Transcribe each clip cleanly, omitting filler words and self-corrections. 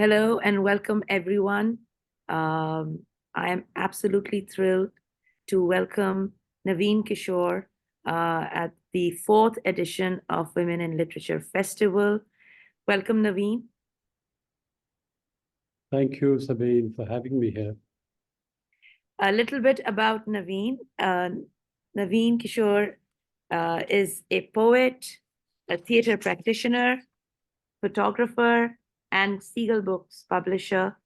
Hello and welcome everyone. I am absolutely thrilled to welcome Naveen Kishore at the fourth edition of Women in Literature Festival. Welcome, Naveen. Thank you, Sabin, for having me here. A little bit about Naveen. Naveen Kishore is a poet, a theater practitioner, photographer, and Seagull Books publisher.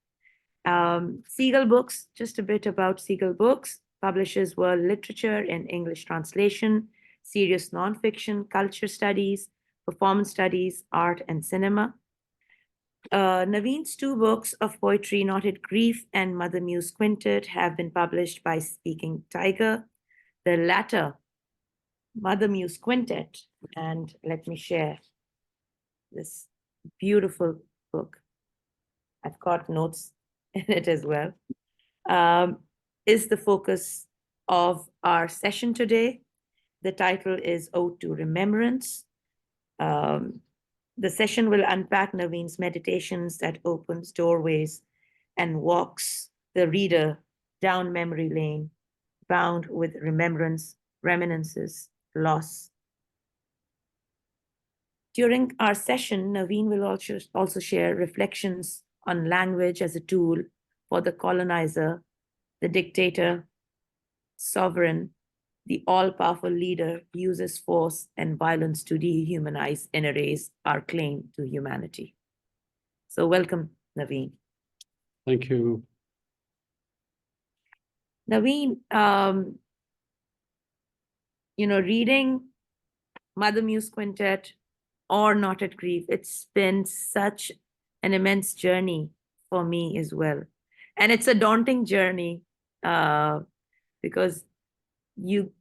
Seagull Books, just a bit about Seagull Books, publishes world literature in English translation, serious nonfiction, culture studies, performance studies, art, and cinema. Naveen's two books of poetry, Knotted Grief and Mother Muse Quintet, have been published by Speaking Tiger. The latter, Mother Muse Quintet, and let me share this beautiful book. I've got notes in it as well, is the focus of our session today. The title is Ode to Remembrance. The session will unpack Naveen's meditations that opens doorways and walks the reader down memory lane, bound with remembrance, reminiscences, loss. During our session, Naveen will also share reflections on language as a tool for the colonizer, the dictator, sovereign, the all-powerful leader uses force and violence to dehumanize and erase our claim to humanity. So welcome, Naveen. Thank you. Naveen, reading Mother Muse Quintet or Knotted Grief, it's been such an immense journey for me as well. And it's a daunting journey because you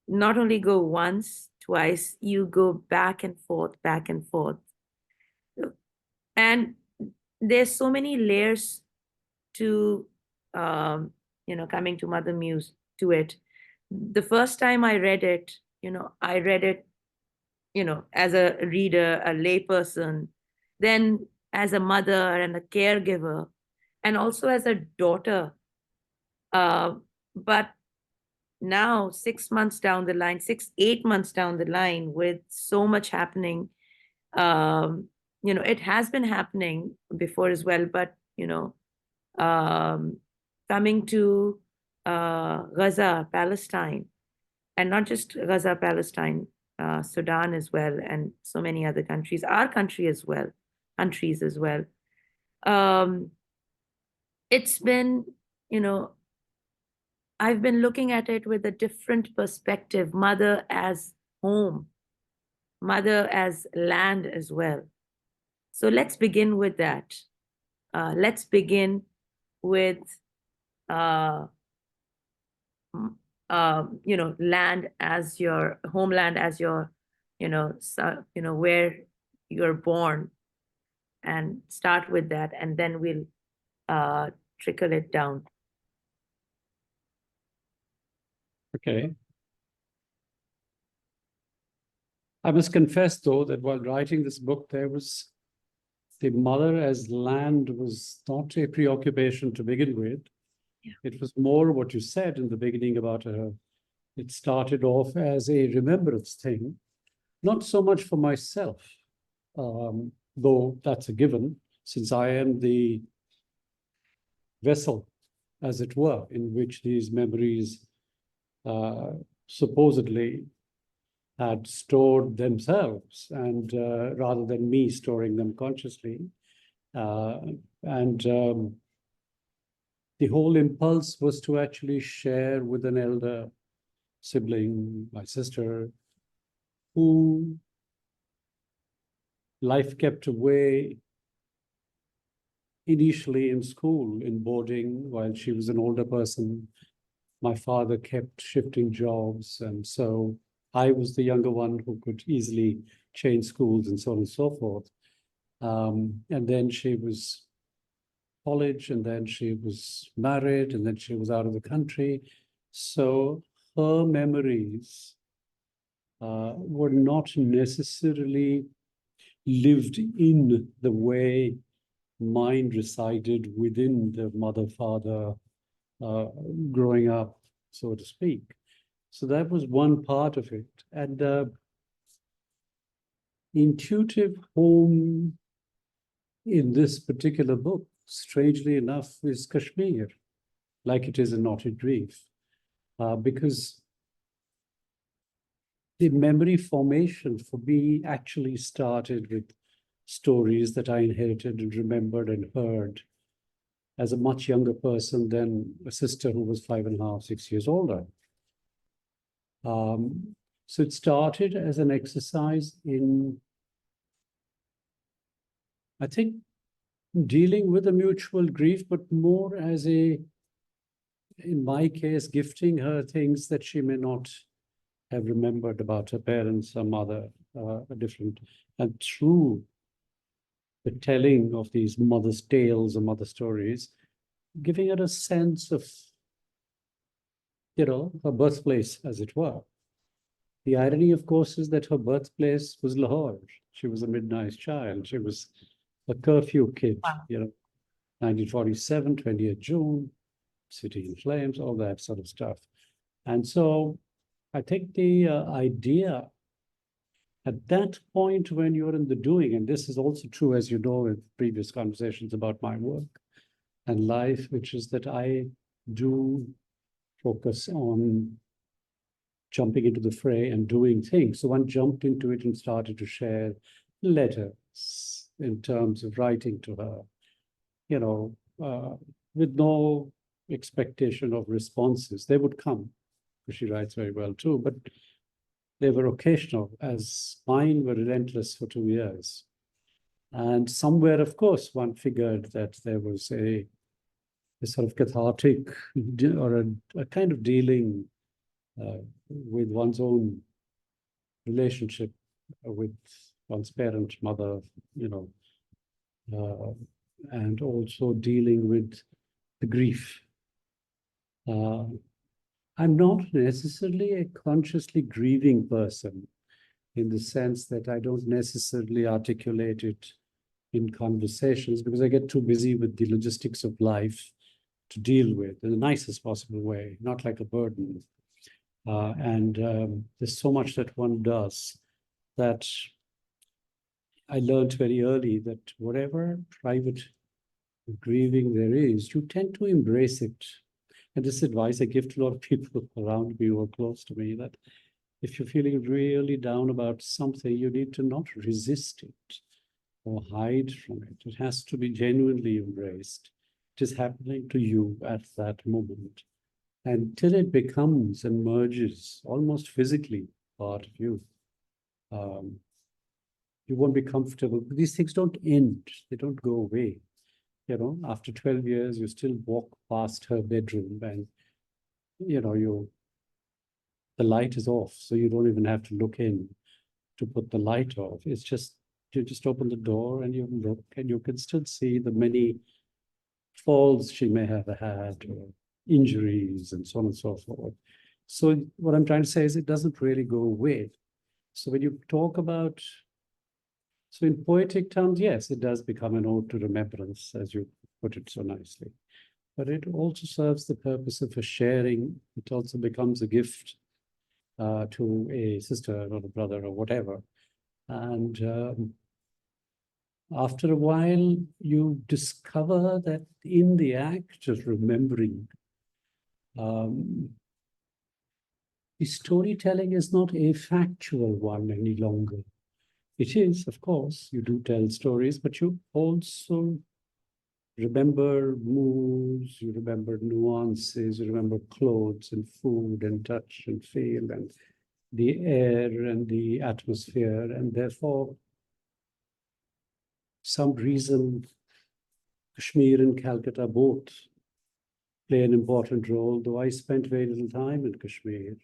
not only go once, twice, you go back and forth. And there's so many layers to, coming to Mother Muse, to it. The first time I read it, as a reader, a layperson, then as a mother and a caregiver, and also as a daughter. But now, 6 months down the line, 8 months down the line, with so much happening, it has been happening before as well, but, coming to Gaza, Palestine, and not just Gaza, Palestine, Sudan as well, and so many other countries, our country as well, countries as well. It's been, I've been looking at it with a different perspective, mother as home, mother as land as well. So let's begin with that. Let's begin with, land as your homeland, as your, where you're born, and start with that, and then we'll trickle it down. Okay. I must confess, though, that while writing this book, the mother as land was not a preoccupation to begin with. Yeah. It was more what you said in the beginning about her. It started off as a remembrance thing, not so much for myself, though that's a given, since I am the vessel, as it were, in which these memories supposedly had stored themselves, and rather than me storing them consciously. The whole impulse was to actually share with an elder sibling, my sister, who life kept away initially in school, in boarding, while she was an older person. My father kept shifting jobs, and so I was the younger one who could easily change schools and so on and so forth. And then she was college, and then she was married, and then she was out of the country. So her memories were not necessarily lived in the way mind resided within the mother-father growing up, so to speak. So that was one part of it. And intuitive home in this particular book, strangely enough, is Kashmir, like it is in Knotted Grief, because the memory formation for me actually started with stories that I inherited and remembered and heard as a much younger person than a sister who was 5.5, 6 years older. So it started as an exercise in, I think, dealing with a mutual grief, but more as a, in my case, gifting her things that she may not have remembered about her parents, her mother, different. And through the telling of these mother's tales or mother stories, giving her a sense of, her birthplace, as it were. The irony, of course, is that her birthplace was Lahore. She was a midnight child. She was a curfew kid, Wow. 1947, 20th June, city in flames, all that sort of stuff. And so I think the idea at that point when you're in the doing, and this is also true, as you know, in previous conversations about my work and life, which is that I do focus on jumping into the fray and doing things. So one jumped into it and started to share letters in terms of writing to her, with no expectation of responses. They would come, because she writes very well too, but they were occasional, as mine were relentless for 2 years. And somewhere, of course, one figured that there was a sort of cathartic or a kind of dealing with one's own relationship with one's parent, mother, and also dealing with the grief. I'm not necessarily a consciously grieving person in the sense that I don't necessarily articulate it in conversations because I get too busy with the logistics of life to deal with in the nicest possible way, not like a burden. And there's so much that one does that I learned very early that whatever private grieving there is, you tend to embrace it. And this advice I give to a lot of people around me who are close to me, that if you're feeling really down about something, you need to not resist it or hide from it. It has to be genuinely embraced. It is happening to you at that moment. Until it becomes and merges almost physically part of you, you won't be comfortable. These things don't end, they don't go away. After 12 years, you still walk past her bedroom and, the light is off. So you don't even have to look in to put the light off. It's just, you just open the door and you look and you can still see the many falls she may have had or injuries and so on and so forth. So what I'm trying to say is it doesn't really go away. So when you talk about, so in poetic terms, yes, it does become an ode to remembrance, as you put it so nicely. But it also serves the purpose of a sharing. It also becomes a gift to a sister or a brother or whatever. And after a while, you discover that in the act of remembering, the storytelling is not a factual one any longer. It is, of course, you do tell stories, but you also remember moods, you remember nuances, you remember clothes and food and touch and feel and the air and the atmosphere. And therefore, some reason, Kashmir and Calcutta both play an important role, though I spent very little time in Kashmir.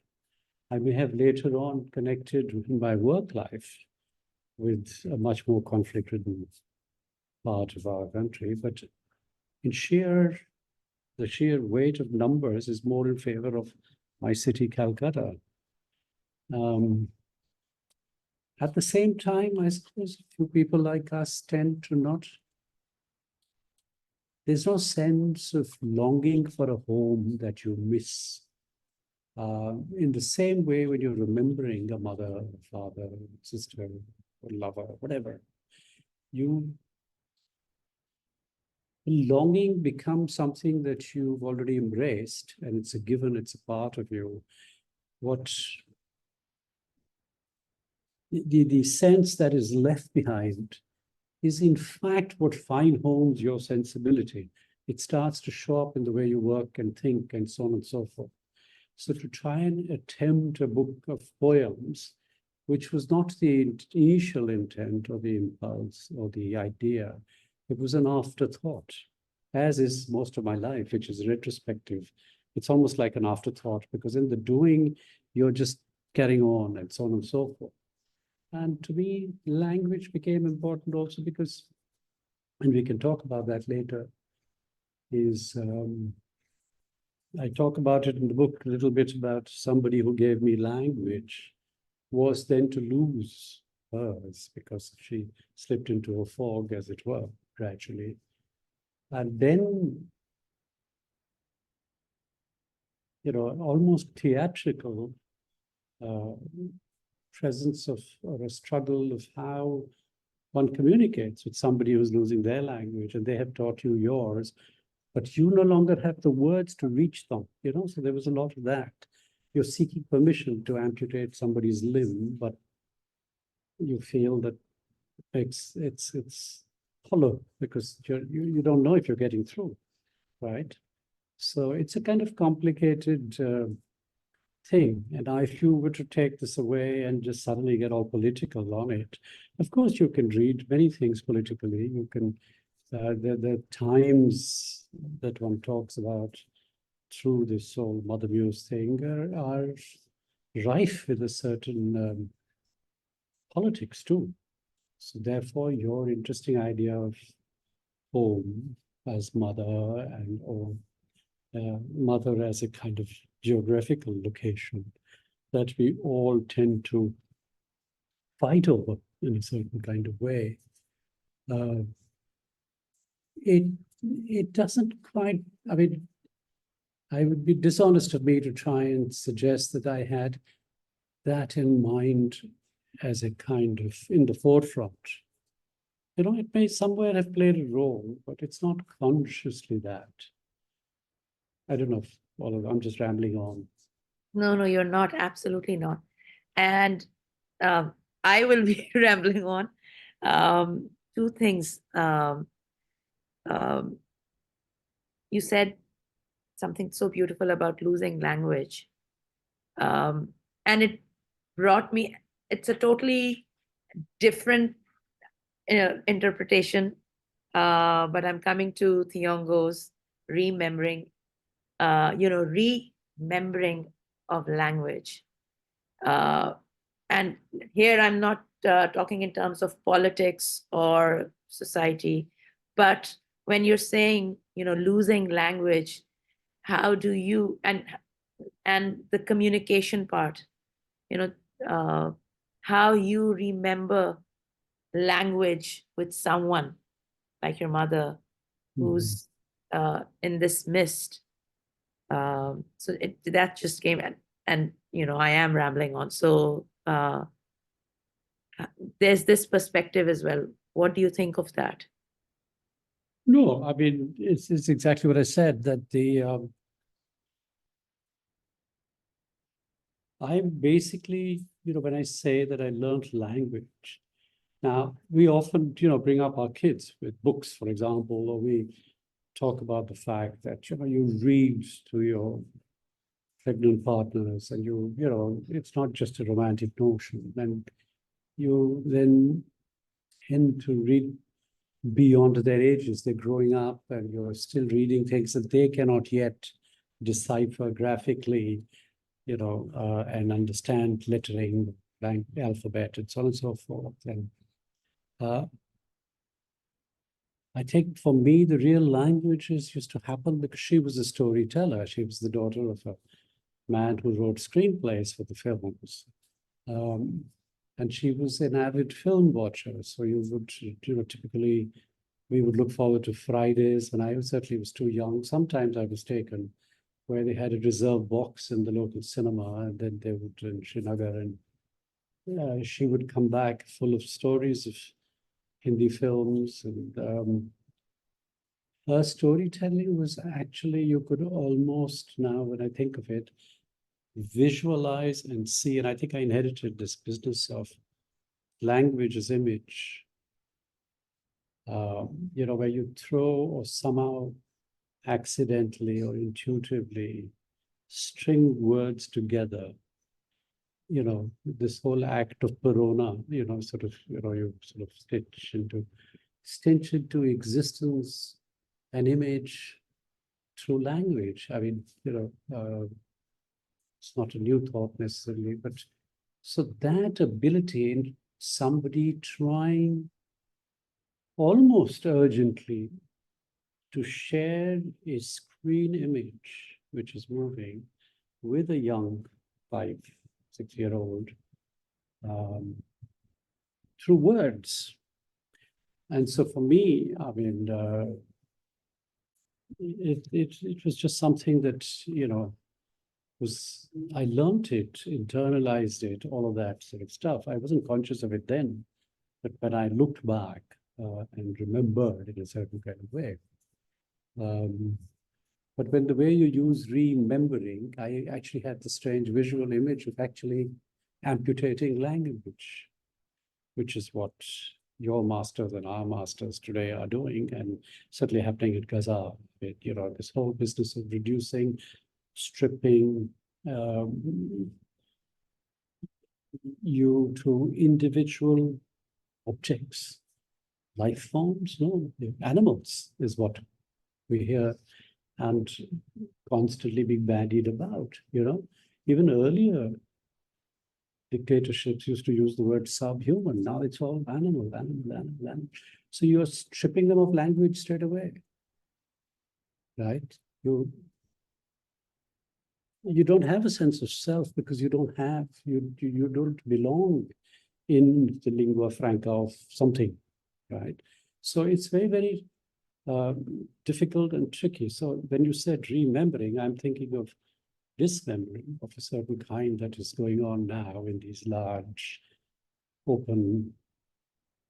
I may have later on connected in my work life with a much more conflict-ridden part of our country, but the sheer weight of numbers is more in favor of my city, Calcutta. At the same time, I suppose a few people like us tend to not there's no sense of longing for a home that you miss. In the same way, when you're remembering a mother, father, sister, or lover, whatever, longing becomes something that you've already embraced, and it's a given, it's a part of you. What the sense that is left behind is in fact what fine hones your sensibility. It starts to show up in the way you work and think and so on and so forth. So to try and attempt a book of poems, which was not the initial intent or the impulse or the idea, it was an afterthought, as is most of my life, which is retrospective. It's almost like an afterthought, because in the doing, you're just carrying on and so on and so forth. And to me, language became important also because, and we can talk about that later, is I talk about it in the book a little bit about somebody who gave me language was then to lose hers because she slipped into a fog, as it were, gradually. And then, almost theatrical presence of, or a struggle of how one communicates with somebody who's losing their language and they have taught you yours, but you no longer have the words to reach them, so there was a lot of that. You're seeking permission to amputate somebody's limb, but you feel that it's hollow because you don't know if you're getting through, right? So it's a kind of complicated thing. And if you were to take this away and just suddenly get all political on it, of course you can read many things politically. You can, the times that one talks about through this whole Mother Muse thing are rife with a certain politics too. So therefore, your interesting idea of home as mother and or mother as a kind of geographical location that we all tend to fight over in a certain kind of way. It doesn't quite, I mean, I would be dishonest of me to try and suggest that I had that in mind as a kind of in the forefront. It may somewhere have played a role, but it's not consciously that. I don't know if I'm just rambling on. No, you're not. Absolutely not. And I will be rambling on. Two things. You said something so beautiful about losing language. And it brought me, it's a totally different interpretation, but I'm coming to Thiongo's remembering, remembering of language. And here I'm not talking in terms of politics or society, but when you're saying, losing language, how do you, and the communication part, how you remember language with someone like your mother who's in this mist. So that just came, and I am rambling on. So there's this perspective as well. What do you think of that? No, I mean, it's exactly what I said, that I'm basically, when I say that I learned language, now we often, bring up our kids with books, for example, or we talk about the fact that, you read to your pregnant partners and it's not just a romantic notion. And you then tend to read beyond their ages. They're growing up and you're still reading things that they cannot yet decipher graphically, and understand lettering, alphabet, and so on and so forth. And I think for me, the real languages used to happen because she was a storyteller. She was the daughter of a man who wrote screenplays for the films. And she was an avid film watcher. So you would, typically we would look forward to Fridays, and I certainly was too young. Sometimes I was taken where they had a reserved box in the local cinema, and then they would in Srinagar, and she would come back full of stories of Hindi films, and her storytelling was actually, you could almost now, when I think of it, visualize and see. And I think I inherited this business of language as image, where you throw or somehow accidentally or intuitively string words together. This whole act of Perona, you sort of stitch into existence an image through language. I mean, it's not a new thought necessarily, but so that ability in somebody trying almost urgently to share a screen image which is moving with a young 5, 6-year-old through words. And so for me, I mean, it was just something that, I learned it, internalized it, all of that sort of stuff. I wasn't conscious of it then, but when I looked back and remembered in a certain kind of way. But when the way you use remembering, I actually had the strange visual image of actually amputating language, which is what your masters and our masters today are doing, and certainly happening at Gaza. This whole business of reducing, stripping you to individual objects, life forms, no, animals is what we hear and constantly being bandied about. Even earlier dictatorships used to use the word subhuman. Now it's all animal. So you're stripping them of language straight away, right? You don't have a sense of self because you don't belong in the lingua franca of something, right? So it's very, very difficult and tricky. So when you said remembering, I'm thinking of dismembering of a certain kind that is going on now in these large open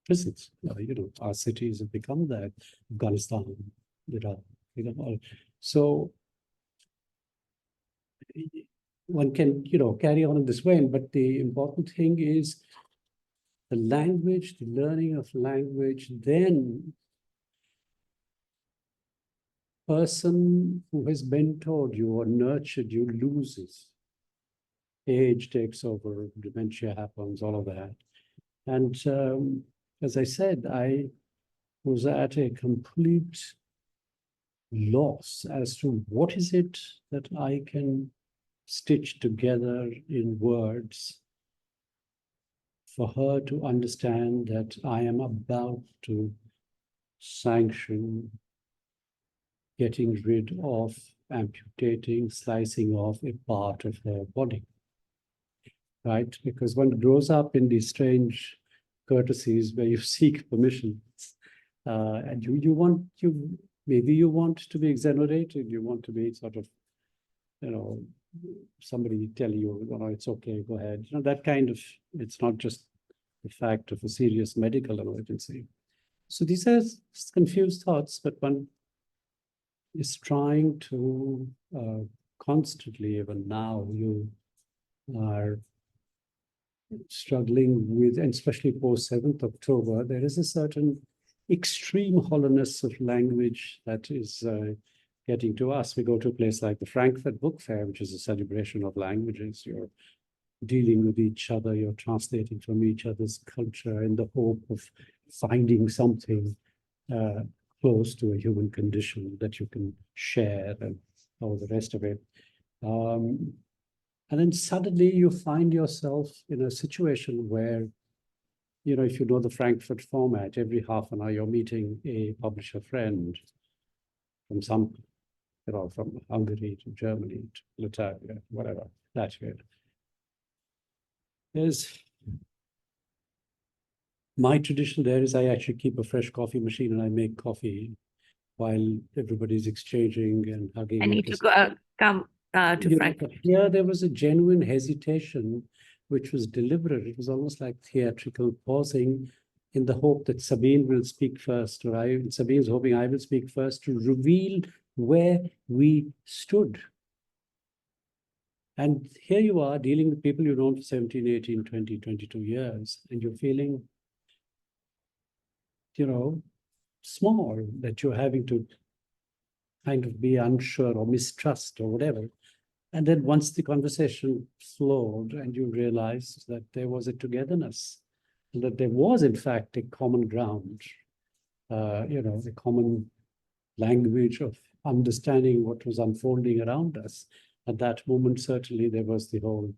prisons. Our cities have become that. Afghanistan, Iraq, so one can, carry on in this way. But the important thing is the language, the learning of language, then person who has mentored you or nurtured you loses. Age takes over, dementia happens, all of that. And as I said, I was at a complete loss as to what is it that I can stitch together in words for her to understand that I am about to sanction getting rid of, amputating, slicing off a part of her body, right? Because one grows up in these strange courtesies where you seek permission, and maybe you want to be exonerated, you want to be sort of, somebody tell you, it's okay, go ahead. That kind of, it's not just the fact of a serious medical emergency. So these are confused thoughts, but one is trying to constantly, even now, you are struggling with, and especially post 7th October, there is a certain extreme hollowness of language that is getting to us. We go to a place like the Frankfurt Book Fair, which is a celebration of languages. You're dealing with each other, you're translating from each other's culture in the hope of finding something close to a human condition that you can share and all the rest of it. And then suddenly you find yourself in a situation where, if you know the Frankfurt format, every half an hour you're meeting a publisher friend from from Hungary to Germany to Latvia, whatever, Latvia. My tradition there is I actually keep a fresh coffee machine and I make coffee while everybody's exchanging and hugging I and need to kissing. come to You know, but Frankfurt. here there was a genuine hesitation, which was deliberate. It was almost like theatrical pausing in the hope that Sabine will speak first, or Sabine's hoping I will speak first to reveal where we stood. And here you are dealing with people you've known for 17, 18, 20, 22 years, and you're feeling, you know, small, that you're having to kind of be unsure or mistrust or whatever. And then once the conversation flowed and you realized that there was a togetherness, and that there was, in fact, a common ground, a common language of understanding what was unfolding around us. At that moment, certainly, there was the whole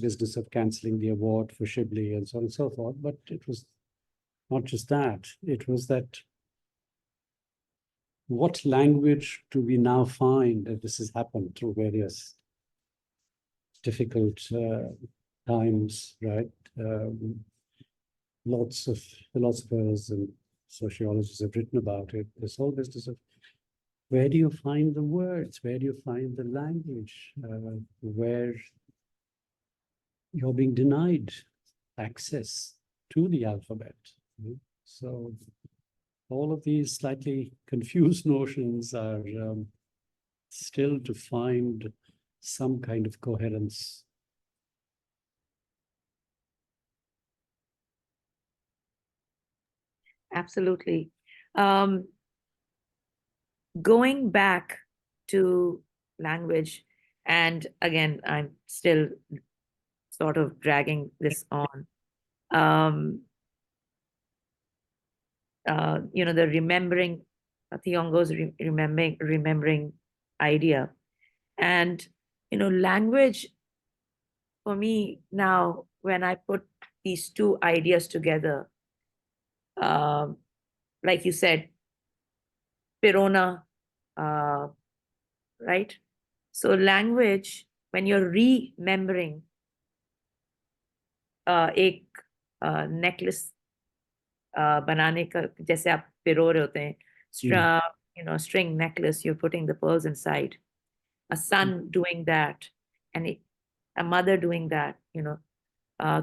business of cancelling the award for Shibli and so on and so forth. But it was not just that, it was that what language do we now find that this has happened through various difficult times, right? Lots of philosophers and sociologists have written about it. This whole business of where do you find the words? Where do you find the language? Where you're being denied access to the alphabet. So all of these slightly confused notions are still to find some kind of coherence. Absolutely. Going back to language, and again, I'm still sort of dragging this on. The remembering, Thiongo's remembering idea. And, language for me now, when I put these two ideas together, like you said, Pirona, right? So language, when you're remembering एक necklace बनाने का, जैसे आप पिरो रहे होते हैं, string necklace, you're putting the pearls inside. A son doing that, and a mother doing that,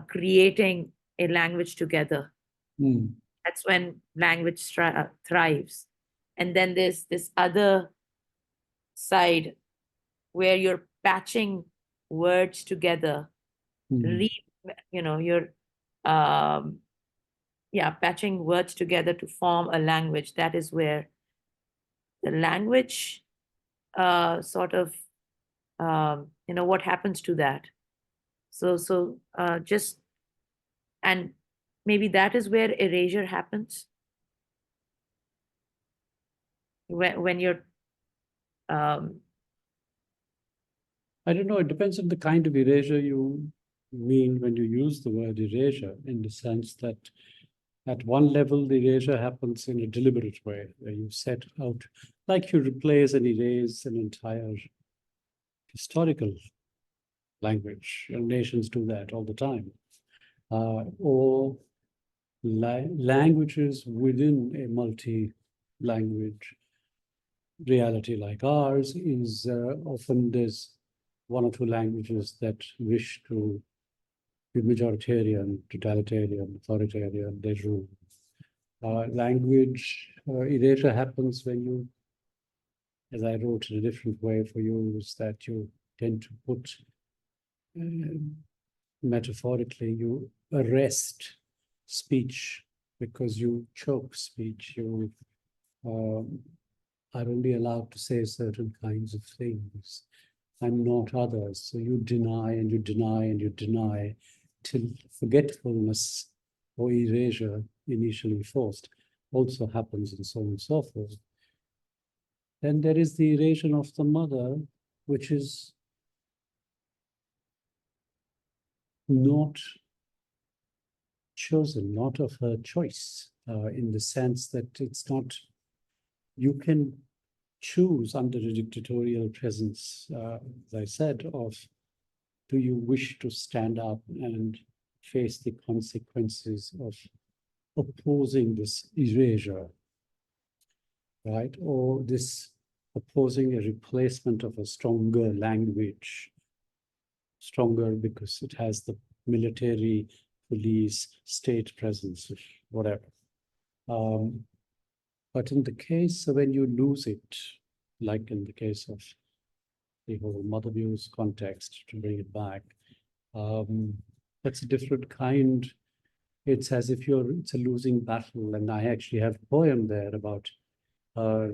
creating a language together. That's when language thrives. And then there's this other side where you're patching words together, you're patching words together to form a language. That is where the language sort of what happens to that. So just, and maybe that is where erasure happens, when you're I don't know, it depends on the kind of erasure you mean when you use the word erasure, in the sense that at one level, the erasure happens in a deliberate way, where you set out, like you replace and erase an entire historical language. Nations do that all the time. Or languages within a multi-language reality like ours is often there's one or two languages that wish to be majoritarian, totalitarian, authoritarian, they rule. Language erasure happens when you, as I wrote in a different way for you, is that you tend to put, metaphorically, you arrest speech because you choke speech. You are only allowed to say certain kinds of things and not others. So you deny and you deny and you deny till forgetfulness or erasure, initially forced, also happens, and so on and so forth. Then there is the erasure of the mother, which is not chosen, not of her choice, in the sense that it's not, you can choose under a dictatorial presence, as I said, of do you wish to stand up and face the consequences of opposing this erasure, right? Or this opposing a replacement of a stronger language, stronger because it has the military, police, state presence, whatever. But in the case when you lose it, like in the case of the whole mother views context, to bring it back, that's a different kind. It's as if it's a losing battle. And I actually have a poem there about her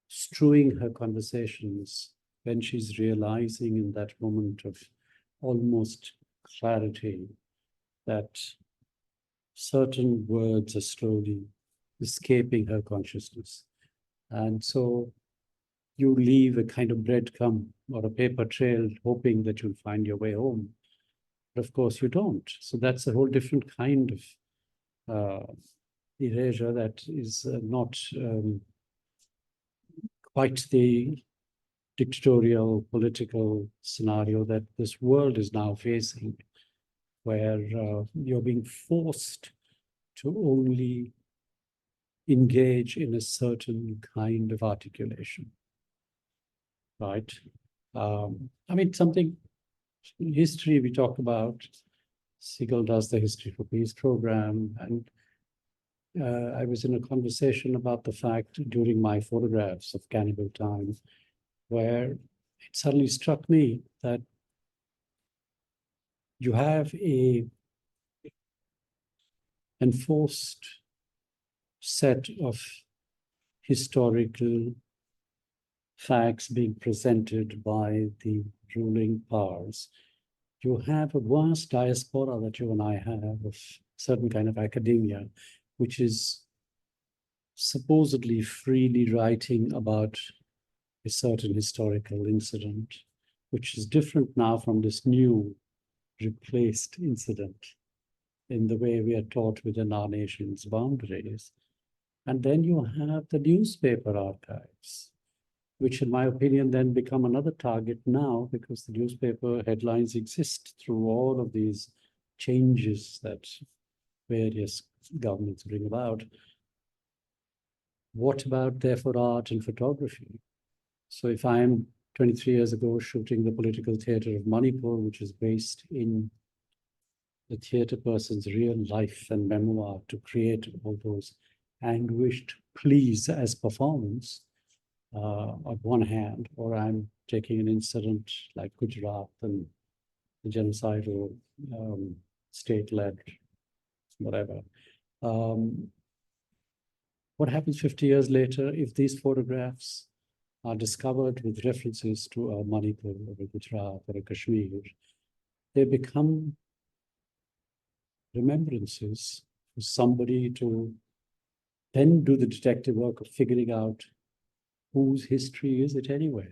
strewing her conversations when she's realizing in that moment of almost clarity that certain words are slowly escaping her consciousness. And so you leave a kind of breadcrumb or a paper trail, hoping that you'll find your way home. But of course, you don't. So that's a whole different kind of erasure that is not quite the dictatorial political scenario that this world is now facing, where you're being forced to only engage in a certain kind of articulation, right? I mean, something in history we talk about. Seagull does the History for Peace program, and I was in a conversation about the fact during my photographs of Cannibal Time, where it suddenly struck me that you have a enforced set of historical facts being presented by the ruling powers. You have a vast diaspora that you and I have of certain kind of academia, which is supposedly freely writing about a certain historical incident, which is different now from this new replaced incident in the way we are taught within our nation's boundaries. And then you have the newspaper archives, which in my opinion then become another target now, because the newspaper headlines exist through all of these changes that various governments bring about. What about therefore art and photography? So if I'm 23 years ago shooting the political theater of Manipur, which is based in the theater person's real life and memoir to create all those anguished pleas as performance, on one hand, or I'm taking an incident like Gujarat and the genocidal state-led whatever. What happens 50 years later if these photographs are discovered with references to a Manipur or a Gujarat or a Kashmir? They become remembrances for somebody to then do the detective work of figuring out whose history is it anyway.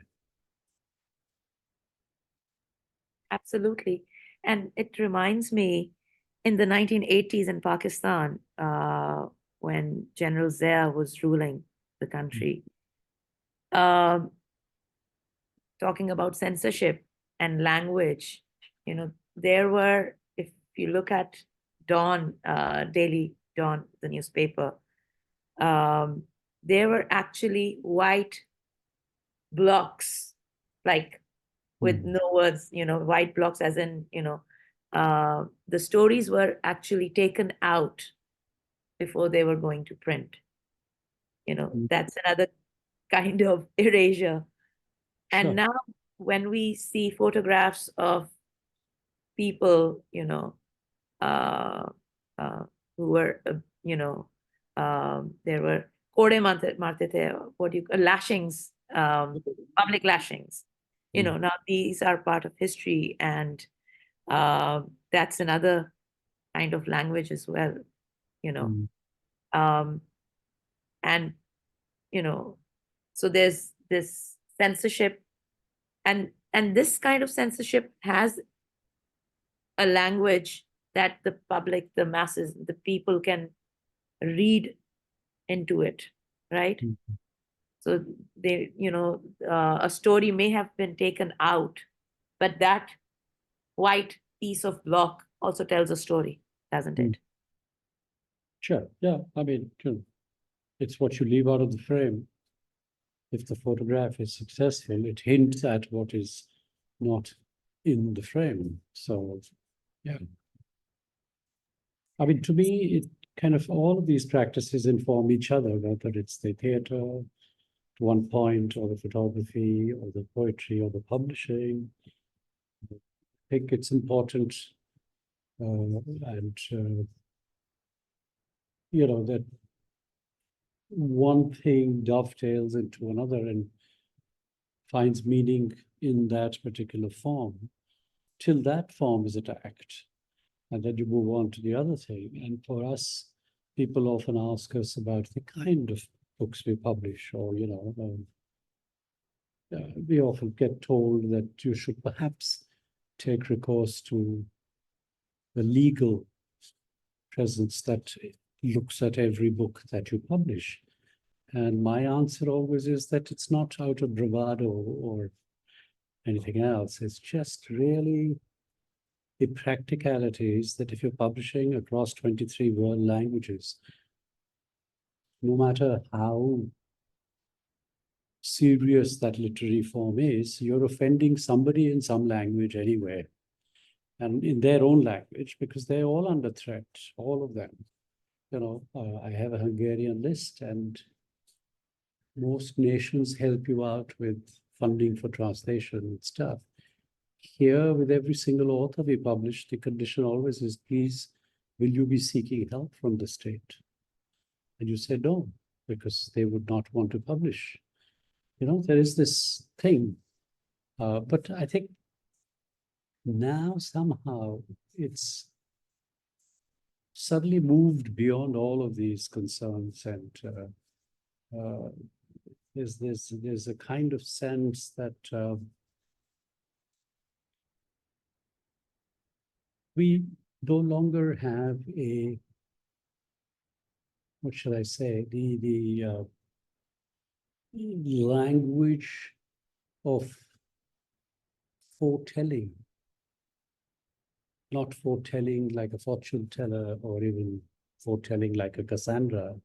Absolutely. And it reminds me in the 1980s in Pakistan, when General Zia was ruling the country, talking about censorship and language, there were, if you look at Dawn, Daily Dawn, the newspaper, there were actually white blocks, like with no words, white blocks, as in, the stories were actually taken out before they were going to print. That's another kind of erasure. And Sure. now when we see photographs of people, who were, there were kode marte the, what do you lashings, public lashings. Now these are part of history, and that's another kind of language as well. Um, and so there's this censorship, and this kind of censorship has a language that the public, the masses, the people can read into it, right? So they, a story may have been taken out, but that white piece of block also tells a story, doesn't it? Sure, yeah, I mean, it's what you leave out of the frame. If the photograph is successful, it hints at what is not in the frame. So, yeah. I mean, to me, it kind of all of these practices inform each other, whether it's the theater to one point, or the photography, or the poetry, or the publishing. I think it's important, and that one thing dovetails into another and finds meaning in that particular form till that form is attacked. And then you move on to the other thing. And for us, people often ask us about the kind of books we publish, or, we often get told that you should perhaps take recourse to the legal presence that looks at every book that you publish. And my answer always is that it's not out of bravado or anything else. It's just really the practicality is that if you're publishing across 23 world languages, no matter how serious that literary form is, you're offending somebody in some language anyway, and in their own language, because they're all under threat, all of them. I have a Hungarian list, and most nations help you out with funding for translation and stuff. Here, with every single author we publish, the condition always is, please, will you be seeking help from the state? And you say no, because they would not want to publish. There is this thing. But I think now somehow it's suddenly moved beyond all of these concerns, and there's a kind of sense that we no longer have a, what should I say, the language of foretelling, not foretelling like a fortune teller, or even foretelling like a Cassandra,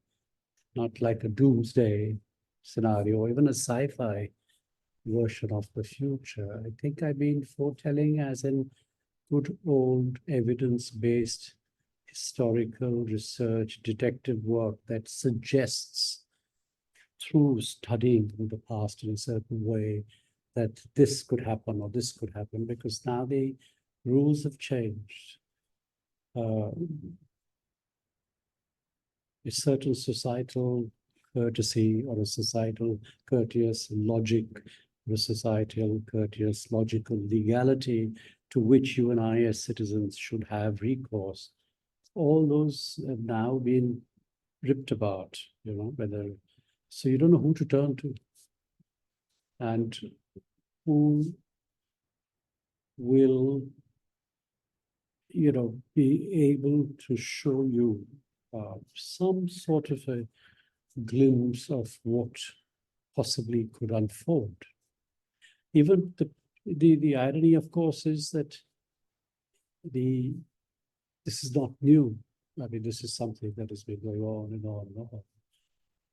not like a doomsday scenario, or even a sci-fi version of the future. I think I mean foretelling as in good old evidence-based historical research, detective work that suggests through studying the past in a certain way that this could happen or this could happen, because now the rules have changed. A certain societal courtesy, or a societal courteous logic, or a societal courteous logical legality to which you and I as citizens should have recourse, all those have now been ripped apart, whether, so you don't know who to turn to, and who will, be able to show you some sort of a glimpse of what possibly could unfold. Even the irony, of course, is that this is not new. I mean, this is something that has been going on and on and on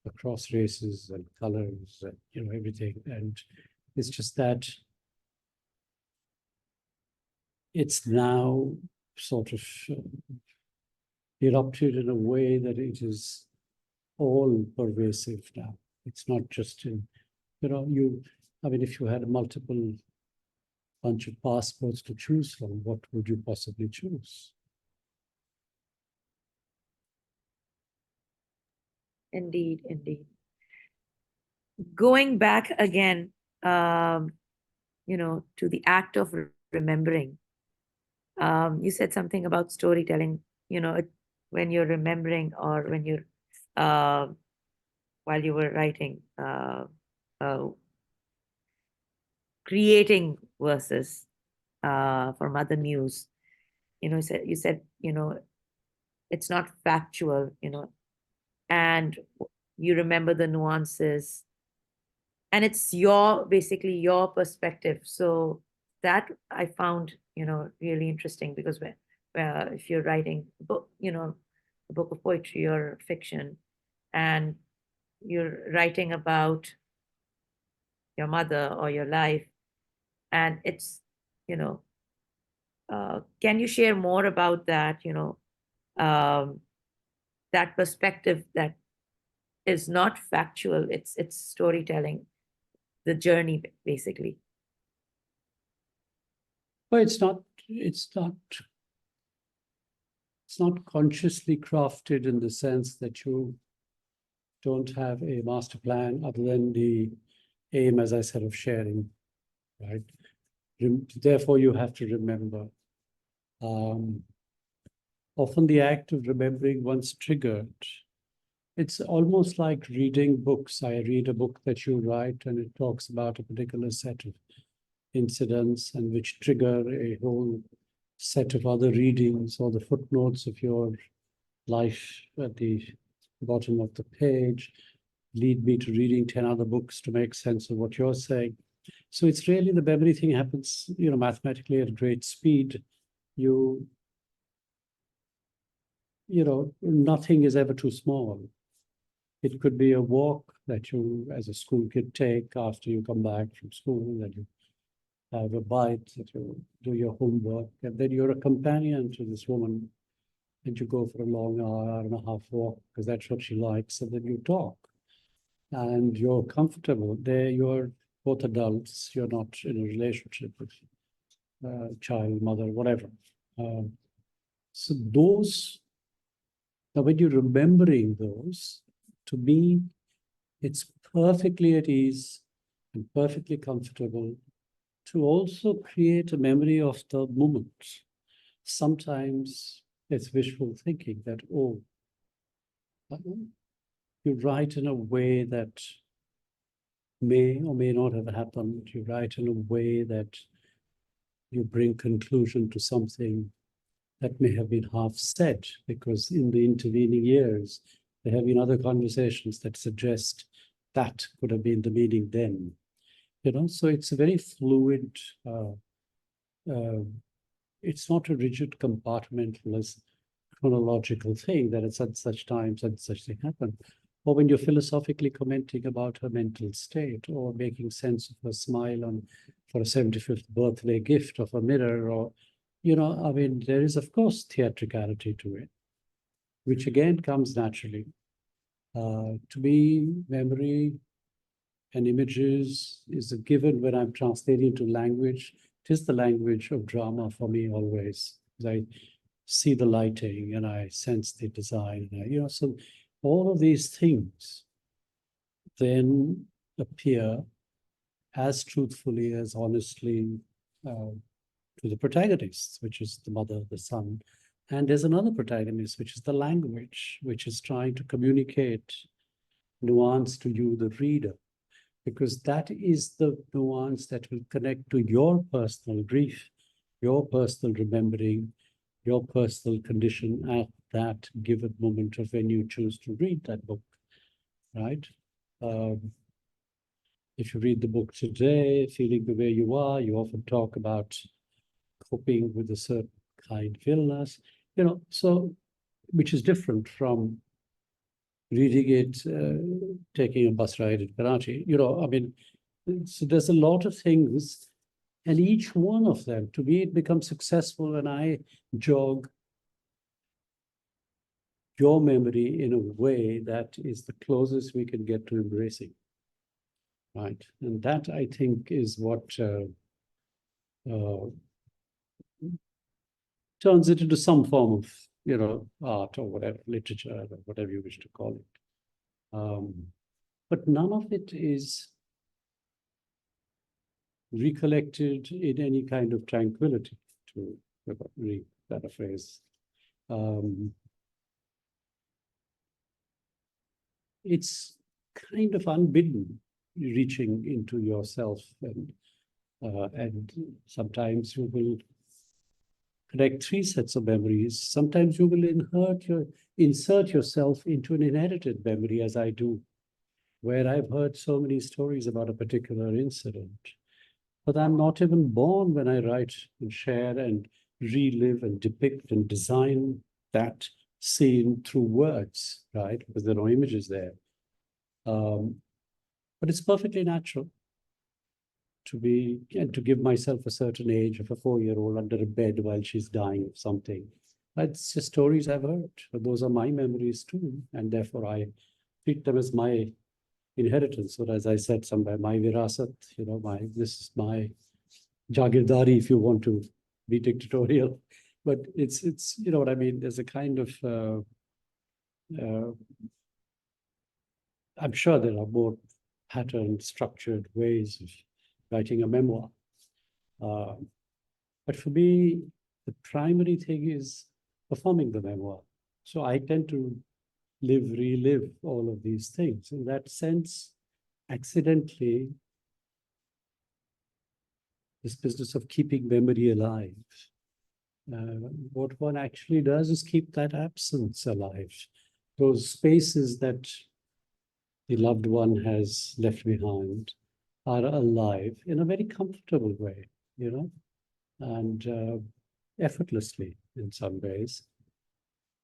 across races and colors and everything. And it's just that it's now sort of erupted in a way that it is all pervasive now. It's not just in, I mean, if you had a multiple bunch of passports to choose from, what would you possibly choose? Indeed, indeed. Going back again, to the act of remembering. You said something about storytelling, when you're remembering, or when you're, while you were writing, creating verses for Mother Muse. You said, it's not factual, and you remember the nuances, and it's basically your perspective. So that I found, really interesting, because if you're writing book, a book of poetry or fiction, and you're writing about your mother or your life, and it's, you know, can you share more about that, um, that perspective that is not factual, it's storytelling, the journey basically. But it's not consciously crafted in the sense that you don't have a master plan other than the aim, as I said, of sharing, right? Therefore, you have to remember. Often the act of remembering once triggered, it's almost like reading books. I read a book that you write and it talks about a particular set of incidents and which trigger a whole set of other readings, or the footnotes of your life at the bottom of the page lead me to reading 10 other books to make sense of what you're saying. So it's really, the memory thing happens, mathematically at great speed. Nothing is ever too small. It could be a walk that you, as a school kid, take after you come back from school, that you have a bite, that you do your homework, and then you're a companion to this woman, and you go for a long hour and a half walk because that's what she likes, and then you talk. And you're comfortable. There you're both adults, you're not in a relationship with child, mother, whatever. So those, now when you're remembering those, to me, it's perfectly at ease and perfectly comfortable to also create a memory of the moment. Sometimes it's wishful thinking that, you write in a way that may or may not have happened. You write in a way that you bring conclusion to something that may have been half said, because in the intervening years, there have been other conversations that suggest that could have been the meaning then. So it's a very fluid, it's not a rigid compartmentalist chronological thing that at such time, such thing happened. Or when you're philosophically commenting about her mental state, or making sense of her smile for a 75th birthday gift of a mirror, or, there is, of course, theatricality to it, which again comes naturally. To me, memory and images is a given when I'm translating to language. It is the language of drama for me always. I see the lighting and I sense the design. So all of these things then appear as truthfully, as honestly to the protagonists, which is the mother, the son. And there's another protagonist, which is the language, which is trying to communicate nuance to you, the reader, because that is the nuance that will connect to your personal grief, your personal remembering, your personal condition at that given moment of when you choose to read that book, right? If you read the book today, feeling the way you are, you often talk about coping with a certain kind of illness, so, which is different from reading it, taking a bus ride in Karachi, so there's a lot of things, and each one of them, to me, it becomes successful when I jog your memory in a way that is the closest we can get to embracing, right? And that, I think, is what turns it into some form of, art or whatever, literature, or whatever you wish to call it. But none of it is recollected in any kind of tranquility, to paraphrase. It's kind of unbidden, reaching into yourself, and sometimes you will connect three sets of memories. Sometimes you will insert yourself into an inherited memory, as I do, where I've heard so many stories about a particular incident, but I'm not even born when I write and share and relive and depict and design that seen through words, right? Because there are no images there. But it's perfectly natural to give myself a certain age of a 4-year-old under a bed while she's dying of something. That's just stories I've heard. Those are my memories too, and therefore I treat them as my inheritance, or as I said somewhere, my virasat. This is my jagirdari, if you want to be dictatorial. But it's you know what I mean. There's a kind of I'm sure there are more patterned, structured ways of writing a memoir. But for me, the primary thing is performing the memoir. So I tend to relive all of these things. In that sense, accidentally, this business of keeping memory alive, what one actually does is keep that absence alive. Those spaces that the loved one has left behind are alive in a very comfortable way, and effortlessly in some ways.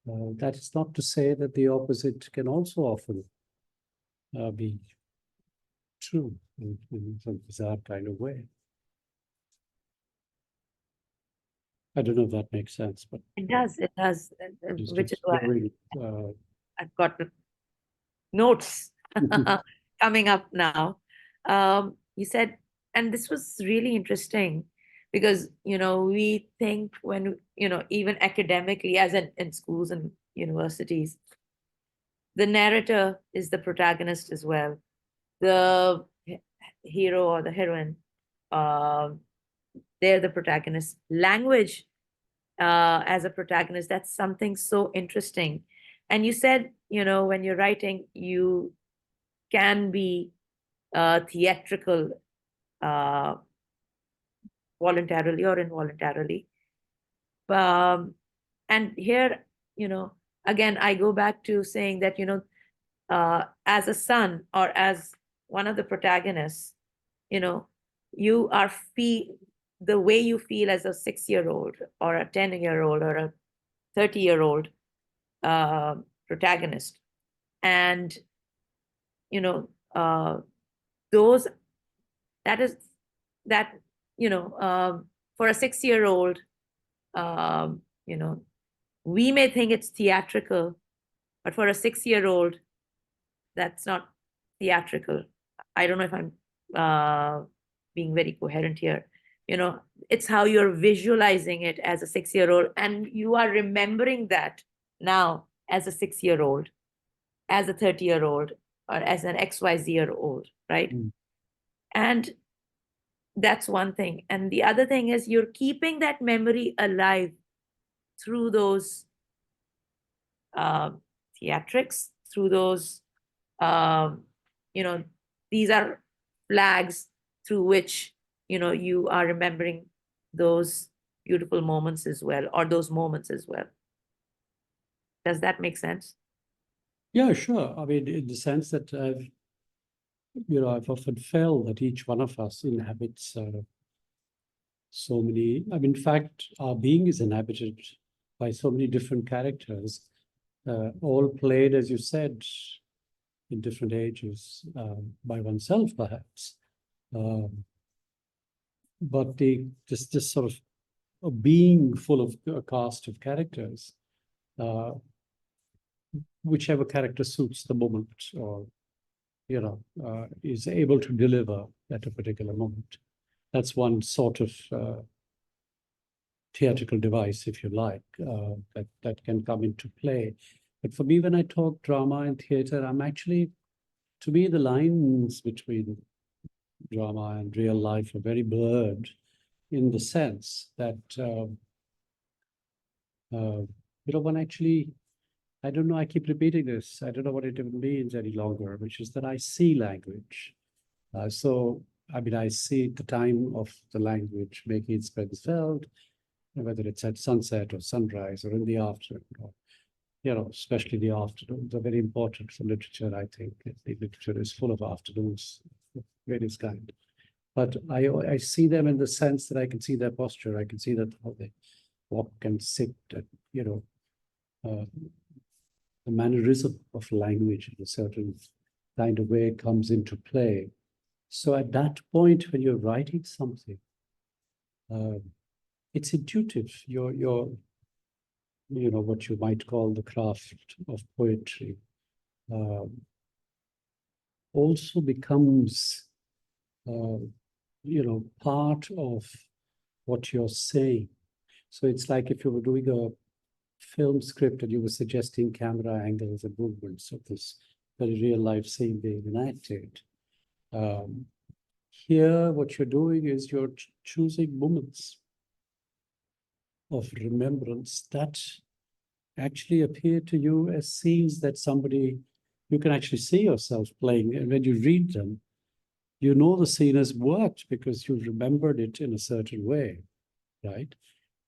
That is not to say that the opposite can also often be true in some bizarre kind of way. I don't know if that makes sense, but It does, just which is why exploring. I've got notes coming up now. You said, and this was really interesting because, we think when, even academically, as in schools and universities, the narrator is the protagonist as well. The hero or the heroine, they're the protagonist. Language as a protagonist, that's something so interesting. And you said, when you're writing, you can be theatrical voluntarily or involuntarily. And here, again, I go back to saying that, as a son or as one of the protagonists, you are the way you feel as a 6-year-old or a 10-year-old or a 30-year-old protagonist. And, those, that is, that, for a 6-year-old, we may think it's theatrical, but for a 6-year-old, that's not theatrical. I don't know if I'm being very coherent here. It's how you're visualizing it as a 6-year-old, and you are remembering that now as a 6-year-old, as a 30-year-old, or as an XYZ-year-old, right? Mm. And that's one thing. And the other thing is you're keeping that memory alive through those theatrics, through those, these are flags through which, you are remembering those beautiful moments as well, or those moments as well. Does that make sense? Yeah, sure. I mean, in the sense that I've often felt that each one of us inhabits so many. I mean, in fact, our being is inhabited by so many different characters, all played, as you said, in different ages by oneself, perhaps. But this sort of a being full of a cast of characters, whichever character suits the moment, or is able to deliver at a particular moment. That's one sort of theatrical device, if you like, that can come into play. But for me, when I talk drama and theater, to me, the lines between drama and real life are very blurred, in the sense that one actually, I don't know, I keep repeating this, I don't know what it even means any longer, which is that I see language. I see the time of the language making its presence felt, whether it's at sunset or sunrise or in the afternoon, or, especially the afternoons are very important for literature, I think. The literature is full of afternoons of various kinds. But I see them in the sense that I can see their posture, I can see that how they walk and sit, and, the mannerism of language in a certain kind of way comes into play. So at that point, when you're writing something, it's intuitive. Your what you might call the craft of poetry also becomes part of what you're saying. So it's like if you were doing a film script and you were suggesting camera angles and movements of this very real life scene being enacted. Here, what you're doing is you're choosing moments of remembrance that actually appear to you as scenes that you can actually see yourself playing. And when you read them, you know the scene has worked because you've remembered it in a certain way, right?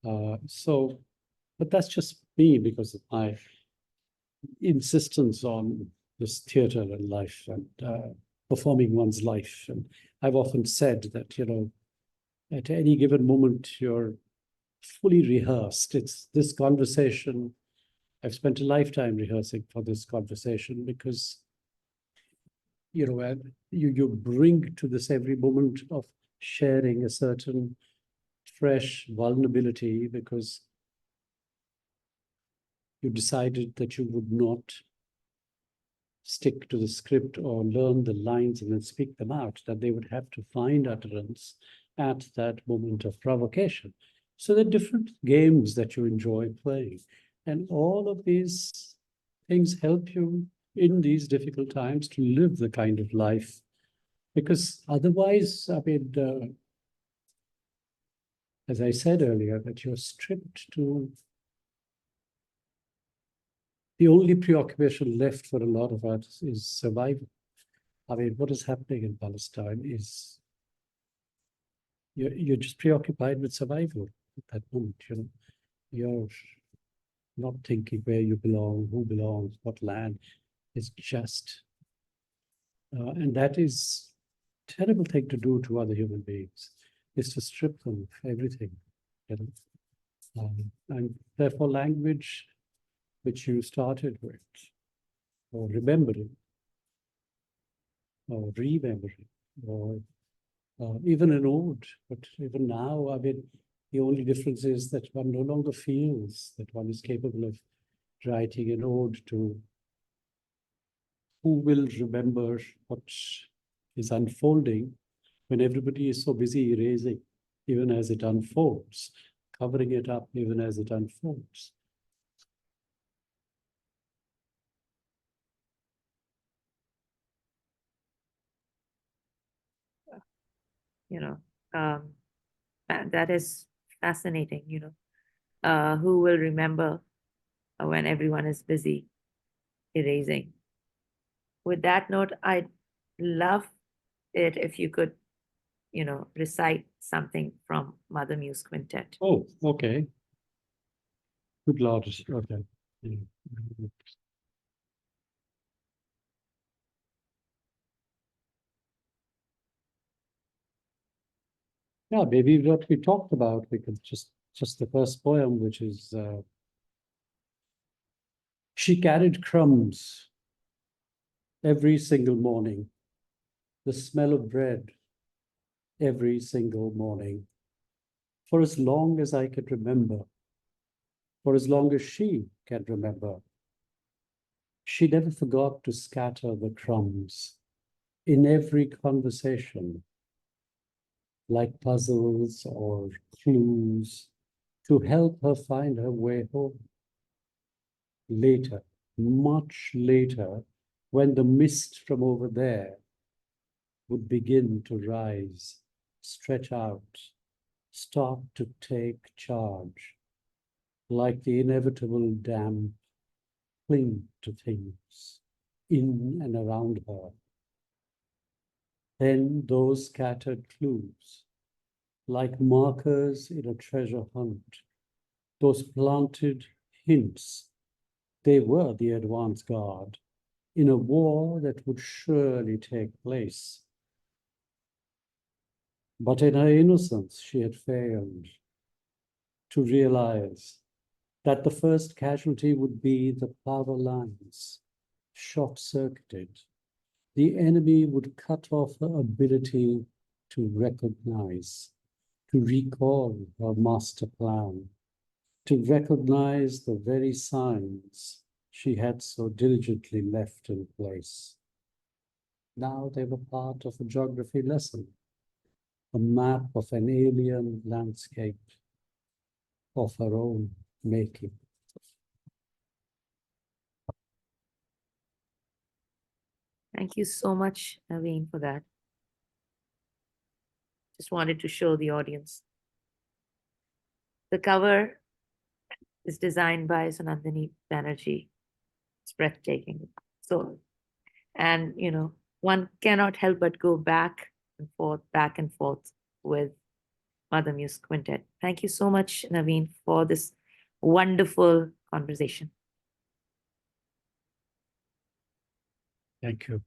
But that's just me because of my insistence on this theater and life and performing one's life. And I've often said that, at any given moment, you're fully rehearsed. It's this conversation. I've spent a lifetime rehearsing for this conversation because, you bring to this every moment of sharing a certain fresh vulnerability because you decided that you would not stick to the script or learn the lines and then speak them out, that they would have to find utterance at that moment of provocation. So there are different games that you enjoy playing. And all of these things help you in these difficult times to live the kind of life. Because otherwise, as I said earlier, that you're stripped to the only preoccupation left for a lot of us is survival. What is happening in Palestine is you're just preoccupied with survival at that moment. You're not thinking where you belong, who belongs, what land. It's just, and that is a terrible thing to do to other human beings, is to strip them of everything. And therefore, language, which you started with, or remembering, or remembering, or even an ode. But even now, the only difference is that one no longer feels that one is capable of writing an ode to who will remember what is unfolding when everybody is so busy erasing, even as it unfolds, covering it up even as it unfolds. That is fascinating, who will remember when everyone is busy erasing. With that note, I'd love it if you could, recite something from Mother Muse Quintet. Oh, okay. Good Lord. Okay. Yeah, maybe what we talked about, we could just the first poem, which is she carried crumbs every single morning, the smell of bread every single morning, for as long as I could remember, for as long as she can remember. She never forgot to scatter the crumbs in every conversation, like puzzles or clues, to help her find her way home. Later, much later, when the mist from over there would begin to rise, stretch out, start to take charge, like the inevitable damp cling to things in and around her. Then those scattered clues, like markers in a treasure hunt, those planted hints, they were the advance guard in a war that would surely take place. But in her innocence, she had failed to realize that the first casualty would be the power lines, short-circuited. The enemy would cut off her ability to recognize, to recall her master plan, to recognize the very signs she had so diligently left in place. Now they were part of a geography lesson, a map of an alien landscape of her own making. Thank you so much, Naveen, for that. Just wanted to show the audience. The cover is designed by Sanandini Banerjee. It's breathtaking. So, and one cannot help but go back and forth with Mother Muse Quintet. Thank you so much, Naveen, for this wonderful conversation. Thank you.